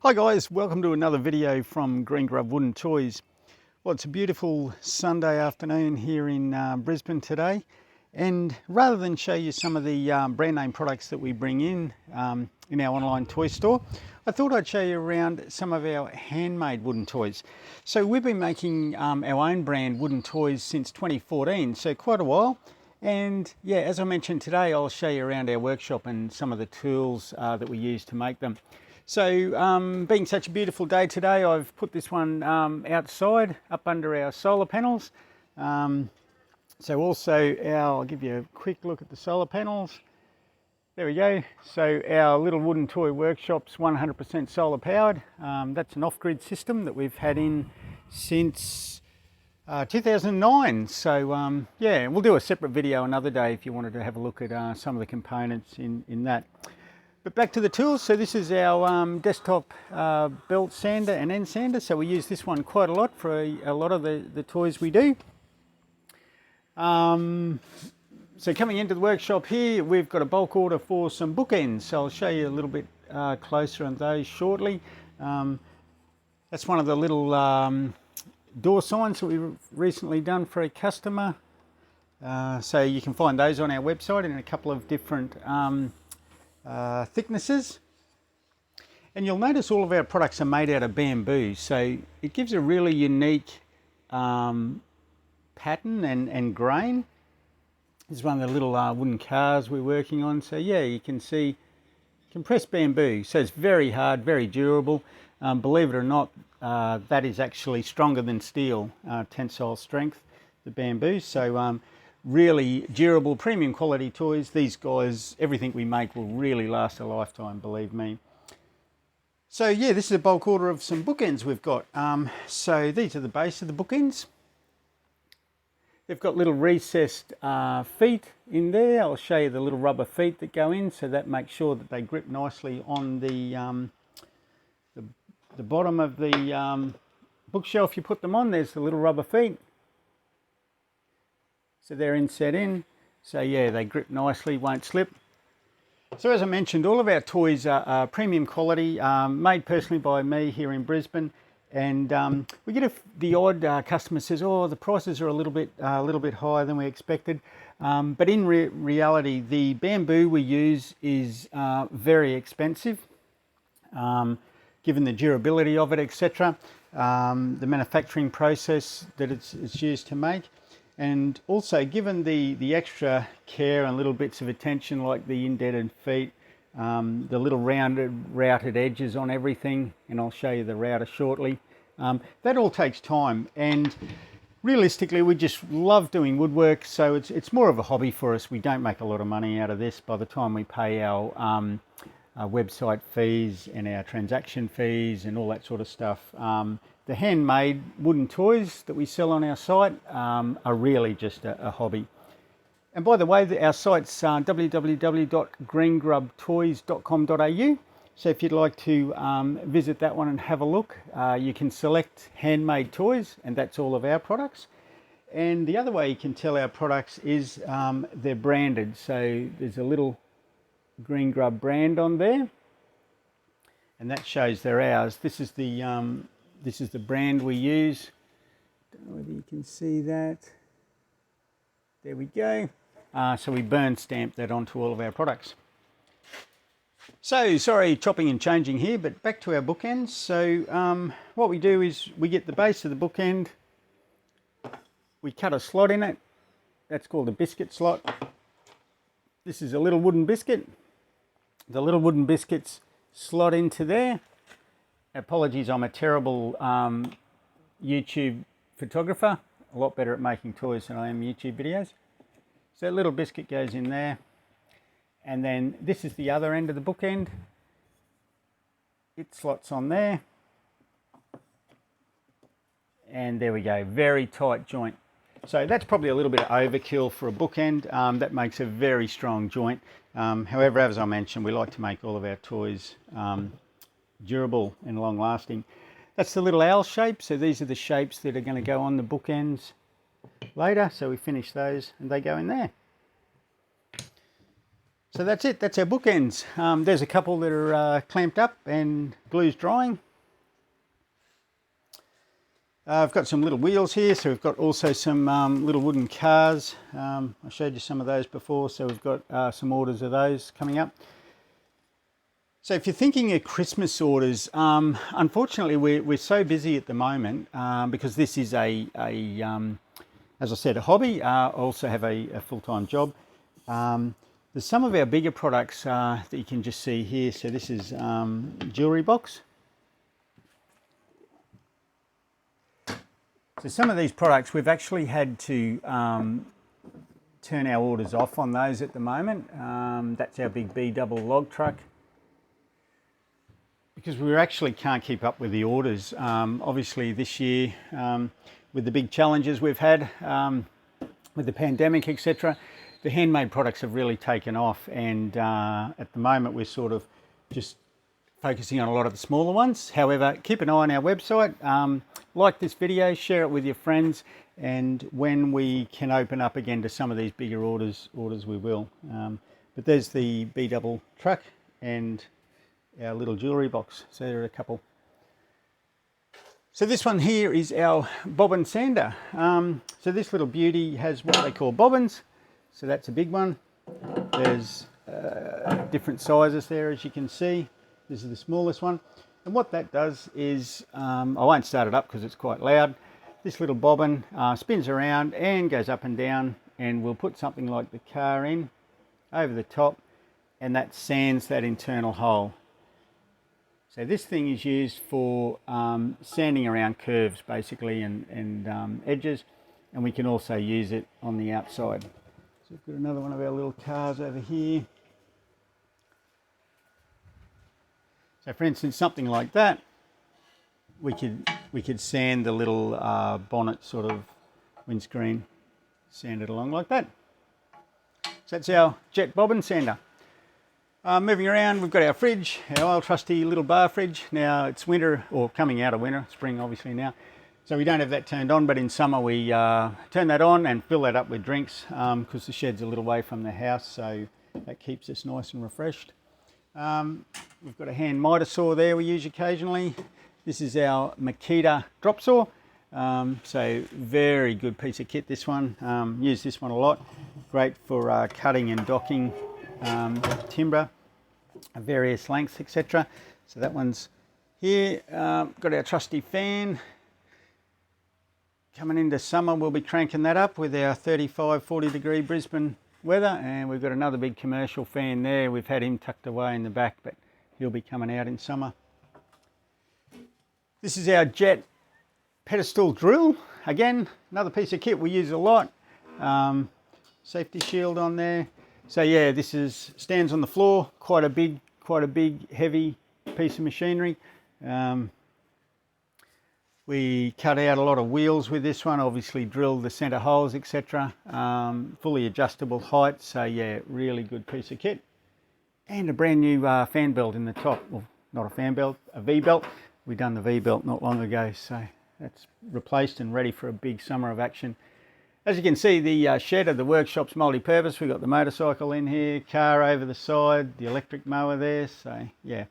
Hi guys, welcome to another video from Greengrub Wooden Toys. Well, it's a beautiful Sunday afternoon here in Brisbane today, and rather than show you some of the brand name products that we bring in our online toy store, I thought I'd show you around some of our handmade wooden toys. So we've been making our own brand wooden toys since 2014, so quite a while. And yeah, as I mentioned today, I'll show you around our workshop and some of the tools that we use to make them. So being such a beautiful day today, I've put this one outside up under our solar panels. So also I'll give you a quick look at the solar panels. There we go. So our little wooden toy workshop's 100% solar powered. That's an off-grid system that we've had in since 2009. So yeah, we'll do a separate video another day if you wanted to have a look at some of the components in that. But back to the tools. So this is our desktop belt sander and end sander. So we use this one quite a lot for a lot of the toys we do. So coming into the workshop here, we've got a bulk order for some bookends. So I'll show you a little bit closer on those shortly. That's one of the little door signs that we've recently done for a customer. So you can find those on our website in a couple of different thicknesses, and you'll notice all of our products are made out of bamboo, so it gives a really unique pattern and grain. This is one of the little wooden cars we're working on. So yeah, you can see compressed bamboo, so it's very hard, very durable. Believe it or not, that is actually stronger than steel, tensile strength, the bamboo. So really durable, premium quality toys. These guys, everything we make will really last a lifetime, believe me. So yeah, this is a bulk order of some bookends we've got. So these are the base of the bookends. They've got little recessed feet in there. I'll show you the little rubber feet that go in, so that makes sure that they grip nicely on the bottom of the bookshelf you put them on. There's the little rubber feet. So they're inset in, so yeah, they grip nicely, won't slip. So as I mentioned, all of our toys are premium quality, made personally by me here in Brisbane, and we get the odd customer says, oh, the prices are a little bit higher than we expected, but in reality, the bamboo we use is very expensive, given the durability of it, etc., the manufacturing process that it's used to make. And also, given the extra care and little bits of attention, like the indented feet, the little routed edges on everything, and I'll show you the router shortly, that all takes time. And realistically, we just love doing woodwork, so it's more of a hobby for us. We don't make a lot of money out of this. By the time we pay our website fees and our transaction fees and all that sort of stuff, the handmade wooden toys that we sell on our site are really just a hobby. And by the way, our site's www.greengrubtoys.com.au. So if you'd like to visit that one and have a look, you can select handmade toys, and that's all of our products. And the other way you can tell our products is they're branded. So there's a little Greengrub brand on there, and that shows they're ours. This is the brand we use. Don't know whether you can see that. There we go. So we burn stamp that onto all of our products. So sorry, chopping and changing here, but back to our bookends. So what we do is we get the base of the bookend, we cut a slot in it. That's called a biscuit slot. This is a little wooden biscuit. The little wooden biscuits slot into there. Apologies, I'm a terrible YouTube photographer. A lot better at making toys than I am YouTube videos. So that little biscuit goes in there. And then this is the other end of the bookend. It slots on there. And there we go, very tight joint. So that's probably a little bit of overkill for a bookend. That makes a very strong joint. However, as I mentioned, we like to make all of our toys durable and long lasting. That's the little owl shape. So these are the shapes that are going to go on the bookends later. So we finish those and they go in there. So that's it, that's our bookends. There's a couple that are clamped up and glue's drying. I've got some little wheels here, so we've got also some little wooden cars. I showed you some of those before, so we've got some orders of those coming up. So if you're thinking of Christmas orders, unfortunately we're so busy at the moment because this is as I said, a hobby. I also have a full-time job. There's some of our bigger products that you can just see here. So this is jewellery box. So some of these products we've actually had to turn our orders off on those at the moment. That's our big B double log truck, because we actually can't keep up with the orders. Obviously this year, with the big challenges we've had with the pandemic, etc., the handmade products have really taken off, and at the moment we're sort of just focusing on a lot of the smaller ones. However, keep an eye on our website, like this video, share it with your friends, and when we can open up again to some of these bigger orders we will. But there's the B double truck and our little jewellery box. So there are a couple. So this one here is our bobbin sander. So this little beauty has what they call bobbins. So that's a big one. There's different sizes there, as you can see. This is the smallest one. And what that does is, I won't start it up because it's quite loud. This little bobbin spins around and goes up and down, and we'll put something like the car in over the top, and that sands that internal hole. So this thing is used for sanding around curves basically, and edges, and we can also use it on the outside. So we've got another one of our little cars over here. So for instance, something like that, we could sand the little bonnet sort of windscreen, sand it along like that. So that's our jet bobbin sander. Moving around, we've got our fridge, our old trusty little bar fridge. Now it's winter, or coming out of winter, spring obviously now. So we don't have that turned on, but in summer we turn that on and fill that up with drinks because the shed's a little way from the house, so that keeps us nice and refreshed. We've got a hand miter saw there we use occasionally. This is our Makita drop saw. So very good piece of kit, this one. Use this one a lot. Great for cutting and docking timber of various lengths, etc. So that one's here. Got our trusty fan. Coming into summer we'll be cranking that up with our 35-40 degree Brisbane weather, and we've got another big commercial fan there. We've had him tucked away in the back, but he'll be coming out in summer. This is our jet pedestal drill. Again, another piece of kit we use a lot. Safety shield on there. So yeah, this stands on the floor. Quite a big, heavy piece of machinery. We cut out a lot of wheels with this one, obviously drilled the centre holes, etc. Fully adjustable height, so yeah, really good piece of kit. And a brand new fan belt in the top. Well, not a fan belt, a V-belt. We done the V-belt not long ago, so that's replaced and ready for a big summer of action. As you can see, the shed of the workshop's multi-purpose. We've got the motorcycle in here, car over the side, the electric mower there, so yeah.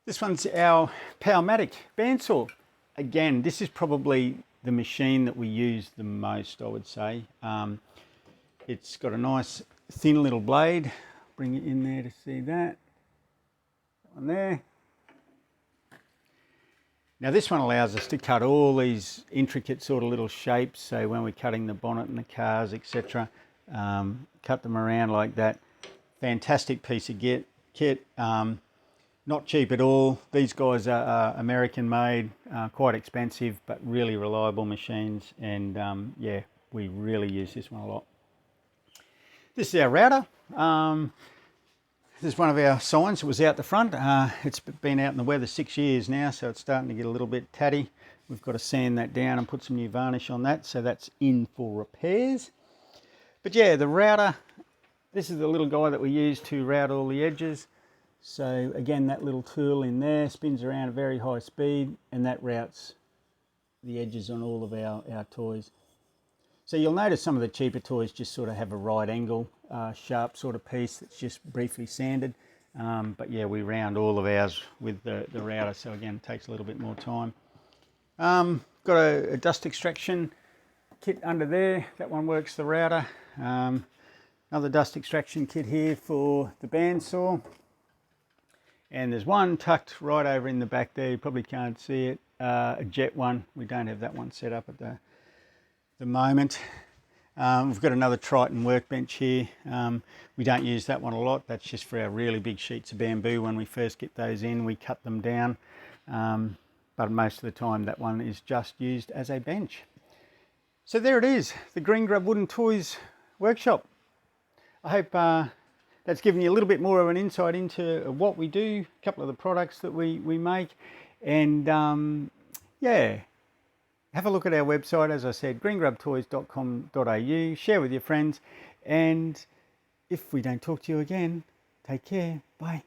This one's our Powermatic Bandsaw. Again, this is probably the machine that we use the most, I would say. It's got a nice thin little blade. Bring it in there to see that. That one there. Now this one allows us to cut all these intricate sort of little shapes. So when we're cutting the bonnet and the cars, etc., cut them around like that. Fantastic piece of kit. Not cheap at all. These guys are American made, quite expensive, but really reliable machines. And yeah, we really use this one a lot. This is our router. This is one of our signs that was out the front. It's been out in the weather 6 years now, so it's starting to get a little bit tatty. We've got to sand that down and put some new varnish on that, so that's in for repairs. But yeah, the router, this is the little guy that we use to route all the edges. So again, that little tool in there spins around at very high speed, and that routes the edges on all of our toys. So you'll notice some of the cheaper toys just sort of have a right angle. sharp sort of piece that's just briefly sanded. But yeah, we round all of ours with the router, so again, it takes a little bit more time. Got a dust extraction kit under there. That one works the router. Another dust extraction kit here for the bandsaw. And there's one tucked right over in the back there. You probably can't see it. A jet one. We don't have that one set up at the moment. We've got another Triton workbench here. We don't use that one a lot. That's just for our really big sheets of bamboo. When we first get those in, we cut them down. But most of the time that one is just used as a bench. So there it is, the Greengrub Wooden Toys workshop. I hope that's given you a little bit more of an insight into what we do, a couple of the products that we make, and yeah, have a look at our website, as I said, greengrubtoys.com.au, share with your friends, and if we don't talk to you again, take care, bye.